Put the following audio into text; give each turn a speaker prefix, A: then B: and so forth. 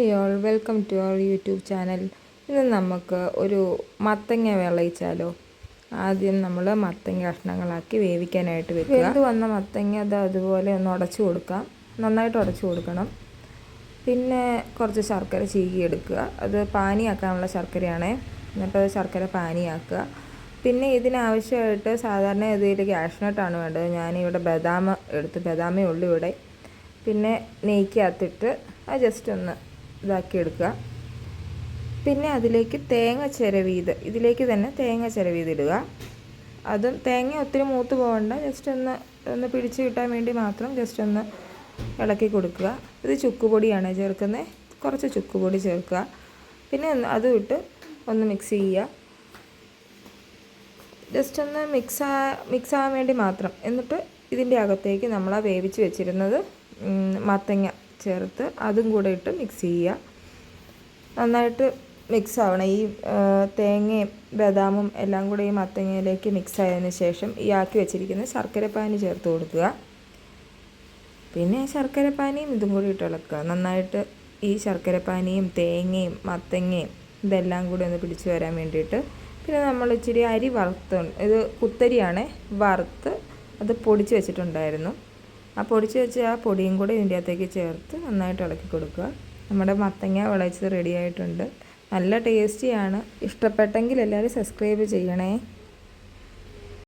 A: Hi all, welcome to our YouTube channel. ഇന്ന് നമുക്ക് ഒരു മത്തങ്ങ വിളയിച്ചാലോ. ആദ്യം നമ്മൾ മത്തങ്ങ കഷ്ണങ്ങളാക്കി വേവിക്കാനായിട്ട് വെക്കുക. വെന്ത് വന്ന മത്തങ്ങ അതുപോലെ ഒന്ന് ഉടച്ചു കൊടുക്കാം, നന്നായിട്ട് ഉടച്ചു കൊടുക്കണം. പിന്നെ കുറച്ച് ശർക്കര ചീകിയെടുക്കുക, അത് പാനിയാക്കാനുള്ള ശർക്കരയാണേ, എന്നിട്ട് ശർക്കര പാനിയാക്കുക. പിന്നെ ഇതിനാവശ്യമായിട്ട് സാധാരണ ഇതിൽ കാഷ്നട്ടാണ് വേണ്ടത്. ഞാനിവിടെ ബദാം എടുത്ത്, ബദാമേ ഉള്ളൂ ഇവിടെ. പിന്നെ നെയ്ക്കകത്തിട്ട് അത് ജസ്റ്റ് ഒന്ന് ഇതാക്കി എടുക്കുക. പിന്നെ അതിലേക്ക് തേങ്ങ ചിരവിയത്, ഇതിലേക്ക് തന്നെ തേങ്ങ ചിരവിയതിടുക. അതും തേങ്ങ ഒത്തിരി മൂത്ത് പോകണ്ട, ജസ്റ്റ് ഒന്ന് പിടിച്ച് കിട്ടാൻ വേണ്ടി മാത്രം ജസ്റ്റ് ഒന്ന് ഇളക്കി കൊടുക്കുക. ഇത് ചുക്കുപൊടിയാണ് ചേർക്കുന്നത്, കുറച്ച് ചുക്കുപൊടി ചേർക്കുക. പിന്നെ അതും ഇട്ട് ഒന്ന് മിക്സ് ചെയ്യുക, ജസ്റ്റ് ഒന്ന് മിക്സ് ആവാൻ വേണ്ടി മാത്രം. എന്നിട്ട് ഇതിൻ്റെ അകത്തേക്ക് നമ്മൾ ആ വേവിച്ച് വെച്ചിരുന്നത് മത്തങ്ങ ചേർത്ത് അതും കൂടെ ഇട്ട് മിക്സ് ചെയ്യുക. നന്നായിട്ട് മിക്സ് ആവണം. ഈ തേങ്ങയും ബദാമും എല്ലാം കൂടെ ഈ മത്തങ്ങയിലേക്ക് മിക്സ് ആയതിനു ശേഷം ഈ ആക്കി വെച്ചിരിക്കുന്ന ശർക്കരപ്പാനി ചേർത്ത് കൊടുക്കുക. പിന്നെ ശർക്കരപ്പാനിയും ഇതും കൂടി ഇട്ട് ഇളക്കുക. നന്നായിട്ട് ഈ ശർക്കരപ്പാനിയും തേങ്ങയും മത്തങ്ങയും ഇതെല്ലാം കൂടി ഒന്ന് പിടിച്ച് വരാൻ വേണ്ടിയിട്ട്. പിന്നെ നമ്മൾ ഇച്ചിരി അരി ഇത് കുത്തരിയാണ്, വറുത്ത് അത് പൊടിച്ച് വെച്ചിട്ടുണ്ടായിരുന്നു. ആ പൊടിച്ച് വെച്ച് ആ പൊടിയും കൂടി ഇതിൻ്റെ അകത്തേക്ക് ചേർത്ത് നന്നായിട്ട് ഇളക്കി കൊടുക്കുക. നമ്മുടെ മത്തങ്ങ വിളയിച്ചത് റെഡി ആയിട്ടുണ്ട്. നല്ല ടേസ്റ്റിയാണ്. ഇഷ്ടപ്പെട്ടെങ്കിൽ എല്ലാവരും സബ്സ്ക്രൈബ് ചെയ്യണേ.